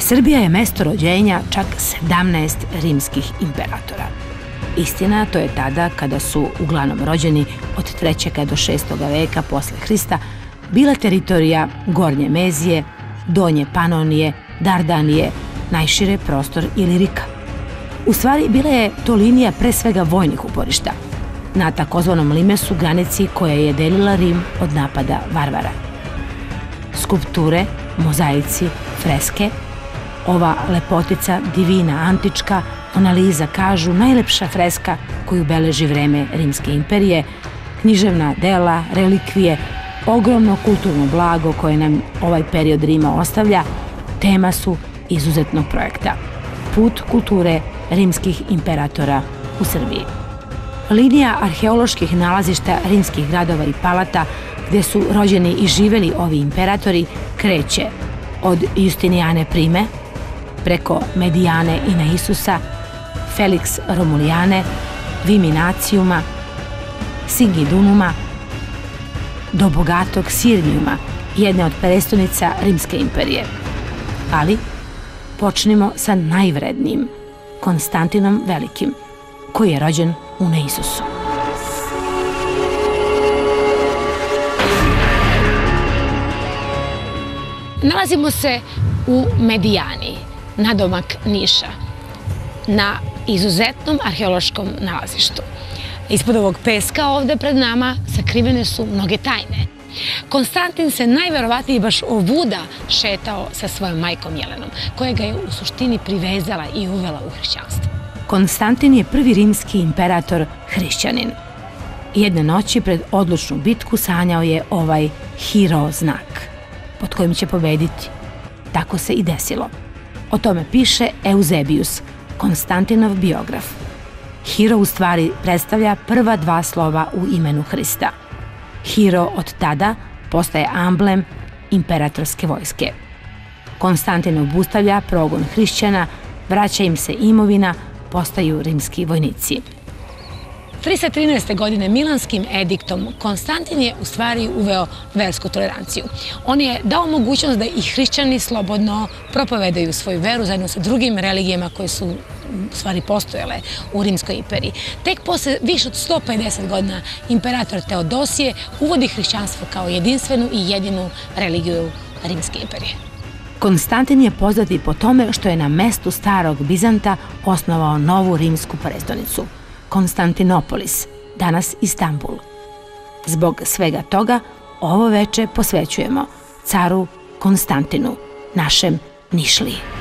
Srbija je mesto rođenja čak 17 rimskih imperatora. Istina, to je tada kada su uglavnom rođeni od 3. do 6. veka posle Hrista bila teritorija Gornje Mezije, Donje Panonije, Dardanije, najšire prostor Ilirika. U stvari, bila je to linija pre svega vojnih uporišta, na takozvanom limesu, granici koja je delila Rim od napada varvara. Skulpture, mozaici, freske, ova lepotica divina antička, Mona Lisa, kažu, najlepša freska koju beleži vreme Rimske imperije, književna dela, relikvije, ogromno kulturno blago koje nam ovaj period Rima ostavlja, tema su izuzetnog projekta. Put kulture rimskih imperatora u Srbiji. Linija arheoloških nalazišta rimskih gradova i palata gde su rođeni i živeli ovi imperatori kreće od Justinijane Prime, preko Medijane i Naisusa, Felix Romulijane, Viminacijuma, Singidunuma, do bogatog Sirmijuma, jedne od prestolnica Rimske imperije. Ali počnimo sa najvrednijim, Konstantinom Velikim, koji je rođen u Naisusu. Nalazimo se u Medijani, nadomak Niša, na izuzetnom arheološkom nalazištu. Ispod ovog peska ovde pred nama sakrivene su mnoge tajne. Konstantin se najverovatnije baš ovuda šetao sa svojom majkom Jelenom, koja ga je u suštini privezala i uvela u hrišćanstvo. Konstantin je prvi rimski imperator hrišćanin. Jedne noći pred odlučnu bitku sanjao je ovaj hero znak, pod kojim će pobediti. Tako se i desilo. O tome piše Eusebius, Konstantinov biograf. Hiro u stvari predstavlja prva dva slova u imenu Hrista. Hiro od tada postaje amblem imperatorske vojske. Konstantin obustavlja progon hrišćana, vraća im se imovina, postaju rimski vojnici. 313. godine Milanskim ediktom Konstantin je u stvari uveo versku toleranciju. On je dao mogućnost da i hrišćani slobodno propovedaju svoju veru zajedno sa drugim religijama koje su u stvari postojale u Rimskoj imperiji. Tek posle više od 150 godina imperator Teodosije uvodi hrišćanstvo kao jedinstvenu i jedinu religiju Rimske imperije. Konstantin je poznat i po tome što je na mestu starog Bizanta osnovao novu rimsku prestonicu, Konstantinopolis, danas Istanbul. Zbog svega toga, ovo veče posvećujemo caru Konstantinu, našem Nišliji.